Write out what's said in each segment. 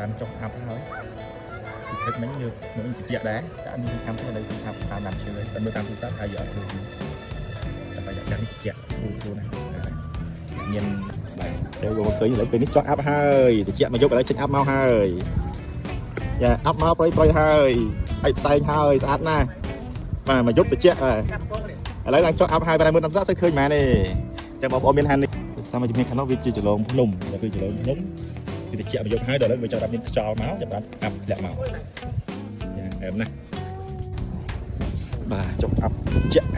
បានចុះអាប់ហើយពីទឹកមិញយើងនឹងជាជាក់ដែរចានេះខាំទៅលើខាំតាមដាំជឿតែមើលតាមទូរស័ព្ទហើយយកខ្លួនតែបើយកនេះជាក់ខ្លួនណាស្អាតមានបាទចូលមកឃើញឥឡូវពេលនេះចុះអាប់ហើយតិចមកយកឥឡូវចេញអាប់មកហើយយ៉ាអាប់មកប្រៃហើយហើយផ្សែងហើយស្អាតណាស់បាទមកយកតិចបាទឥឡូវឡើងចុះអាប់ហើយតែមើលតាមទូរស័ព្ទទៅឃើញមែនទេចឹងបងប្អូនមានហាននេះតាមមកជំនាញខាងនោះវាជាចលងភ្នំដល់ពេលចលងភ្នំគឺតិចមកយកហើយដល់ឥឡូវវាចង់រាប់មានខ្យល់មកចាប់បានអាប់លាក់មកយ៉ាអែមណាស់បាទចុះអាប់ជាក់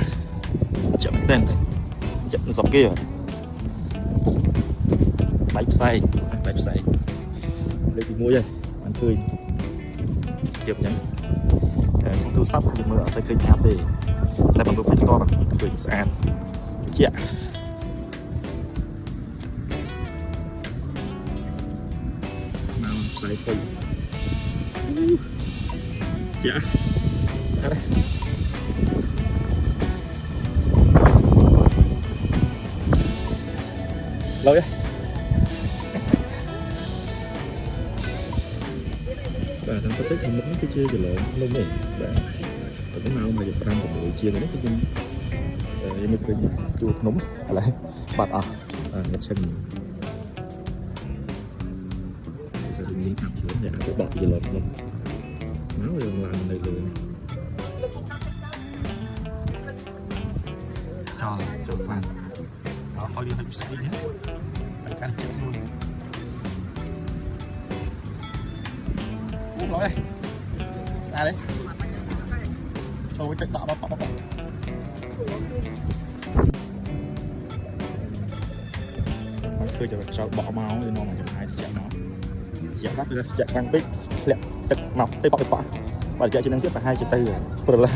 មែនទេជាក់នឹងសពគេបែកផ្សែងលើកទី1ហើយបានឃើញស្ទាបអញ្ចឹងក្នុងទូរស័ព្ទគឺមើលអត់ទៅឃើញអាប់ទេតែបើមើលពេញតបឃើញស្អាតជាក់មកផ្សាយទៅជាក់អត់ទេឡើយបាទតាមពិតទៅខាងមុខនេះគឺជាចលងភ្នំនេះបាទតែមកមក5 6ជាងនេះគឺយើងមិនឃើញជួរភ្នំឥឡូវបាត់អស់អ្នកឈឹងsẽ dùng những hạt xuống để nó bọt cái lợn lắm máu rồi làm này rồi cho phan đó thôi đi hơi say nhé phải cắt chết luôn úp lỗi ra đấy thôi cái chạy đọ bọcคือจะชอบบอกเมาเลยมองมันจะหายเสียงเนาะเสียงรับเลยจะทางปิ๊กแหลกตึกหมับไปปะvà chạy trên năng tiếp là 2 4 rồi là